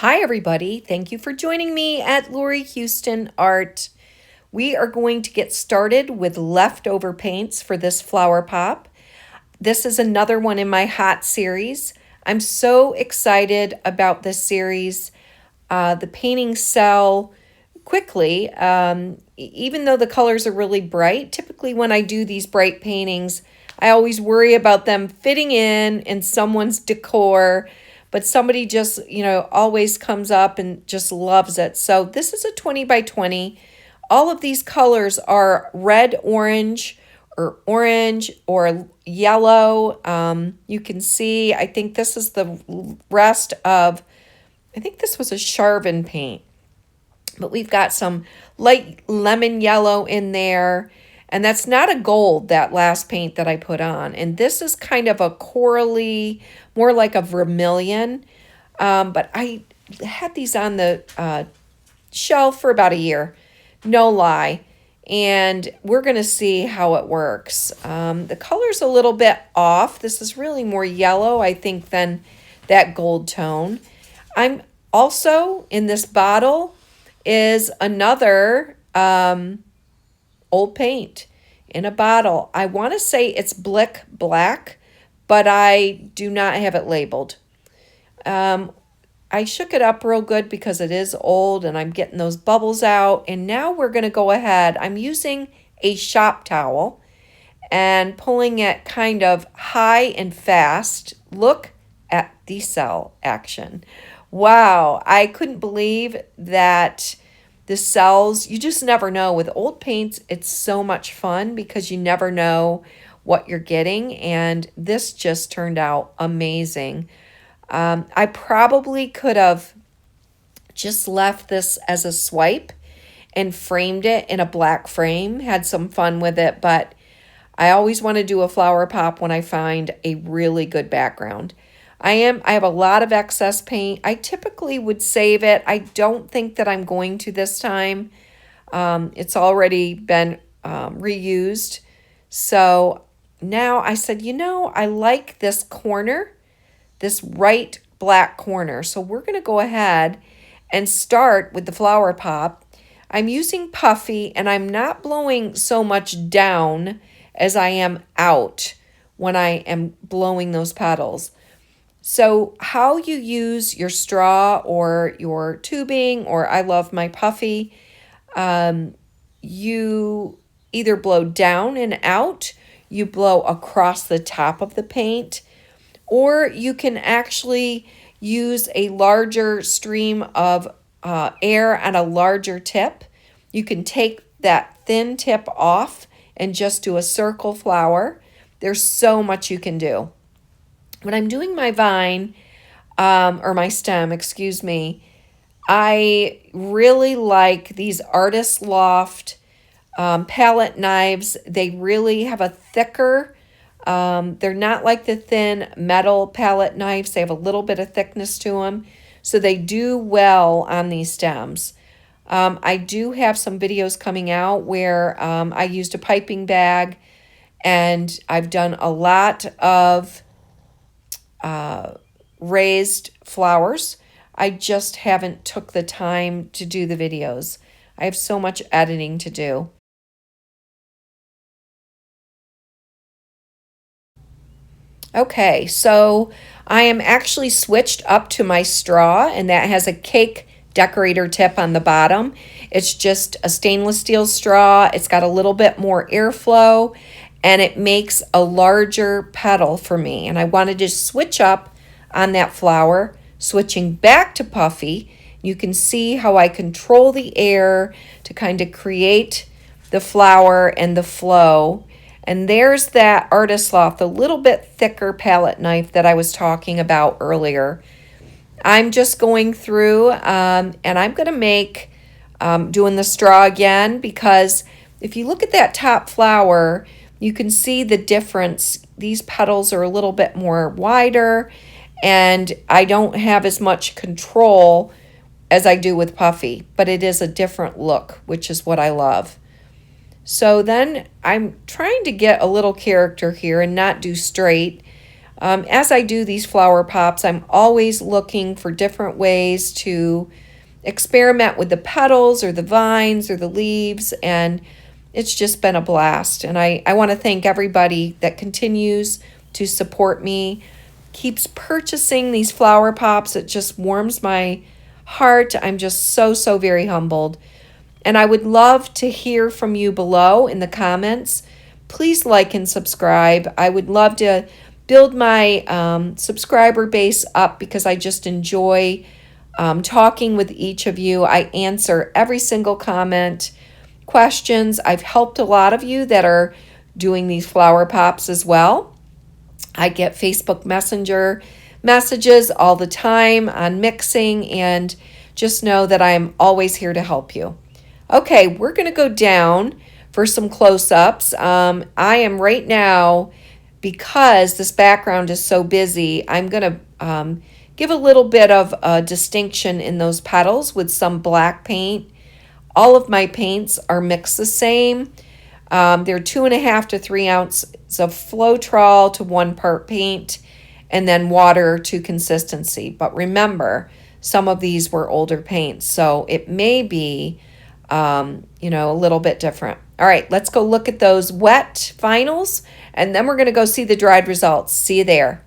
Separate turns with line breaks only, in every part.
Hi, everybody. Thank you for joining me at Lori Houston Art. We are going to get started with leftover paints for this flower pop. This is another one in my hot series. I'm so excited about this series. The paintings sell quickly, even though the colors are really bright. Typically when I do these bright paintings, I always worry about them fitting in someone's decor, but somebody just, always comes up and just loves it. So this is a 20 by 20. All of these colors are red, orange or yellow. You can see, I think this is the rest of, I think this was a Charvin paint. But we've got some light lemon yellow in there. And that's not a gold, that last paint that I put on. And this is kind of a corally, more like a vermilion. But I had these on the shelf for about a year. No lie. And we're going to see how it works. The color's a little bit off. This is really more yellow, I think, than that gold tone. I'm also, in this bottle, is another old paint in a bottle. I want to say it's Blick Black, but I do not have it labeled. I shook it up real good because it is old and I'm getting those bubbles out. And now we're going to go ahead. I'm using a shop towel and pulling it kind of high and fast. Look at the cell action. Wow, I couldn't believe that the cells, you just never know. With old paints, it's so much fun because you never know what you're getting. And this just turned out amazing. I probably could have just left this as a swipe and framed it in a black frame, had some fun with it, but I always want to do a flower pop when I find a really good background. I have a lot of excess paint. I typically would save it. I don't think that I'm going to this time. It's already been reused. So now I said, I like this corner, this right black corner. So we're going to go ahead and start with the flower pop. I'm using puffy and I'm not blowing so much down as I am out when I am blowing those petals. So how you use your straw or your tubing, or I love my puffy, you either blow down and out, you blow across the top of the paint, or you can actually use a larger stream of air and a larger tip. You can take that thin tip off and just do a circle flower. There's so much you can do. When I'm doing my vine, or my stem, excuse me, I really like these Artist Loft palette knives. They really have a thicker, they're not like the thin metal palette knives. They have a little bit of thickness to them. So they do well on these stems. I do have some videos coming out where I used a piping bag and I've done a lot of raised flowers. I just haven't took the time to do the videos. I have so much editing to do. Okay, so I am actually switched up to my straw, and that has a cake decorator tip on the bottom. It's just a stainless steel straw. It's got a little bit more airflow, and it makes a larger petal for me. And I wanted to switch up on that flower, switching back to puffy. You can see how I control the air to kind of create the flower and the flow. And there's that Artist Loft, a little bit thicker palette knife that I was talking about earlier. I'm just going through and I'm going to make, doing the straw again, because if you look at that top flower, you can see the difference. These petals are a little bit more wider and I don't have as much control as I do with puffy, but it is a different look, which is what I love. So then I'm trying to get a little character here and not do straight. As I do these flower pops, I'm always looking for different ways to experiment with the petals or the vines or the leaves, and it's just been a blast. And I want to thank everybody that continues to support me, keeps purchasing these flower pops. It just warms my heart. I'm just so very humbled. And I would love to hear from you below in the comments. Please like and subscribe. I would love to build my subscriber base up because I just enjoy talking with each of you. I answer every single comment, questions. I've helped a lot of you that are doing these flower pops as well. I get Facebook Messenger messages all the time on mixing, and just know that I'm always here to help you. Okay, we're going to go down for some close-ups. I am right now, because this background is so busy, I'm going to give a little bit of a distinction in those petals with some black paint. All of my paints are mixed the same. They're 2.5 to 3 ounces of Floetrol to 1 part paint, and then water to consistency. But remember, some of these were older paints, so it may be, a little bit different. All right, let's go look at those wet finals, and then we're going to go see the dried results. See you there.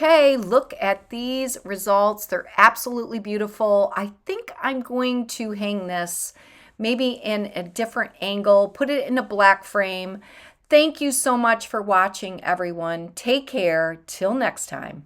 Okay, look at these results. They're absolutely beautiful. I think I'm going to hang this maybe in a different angle, put it in a black frame. Thank you so much for watching, everyone. Take care. Till next time.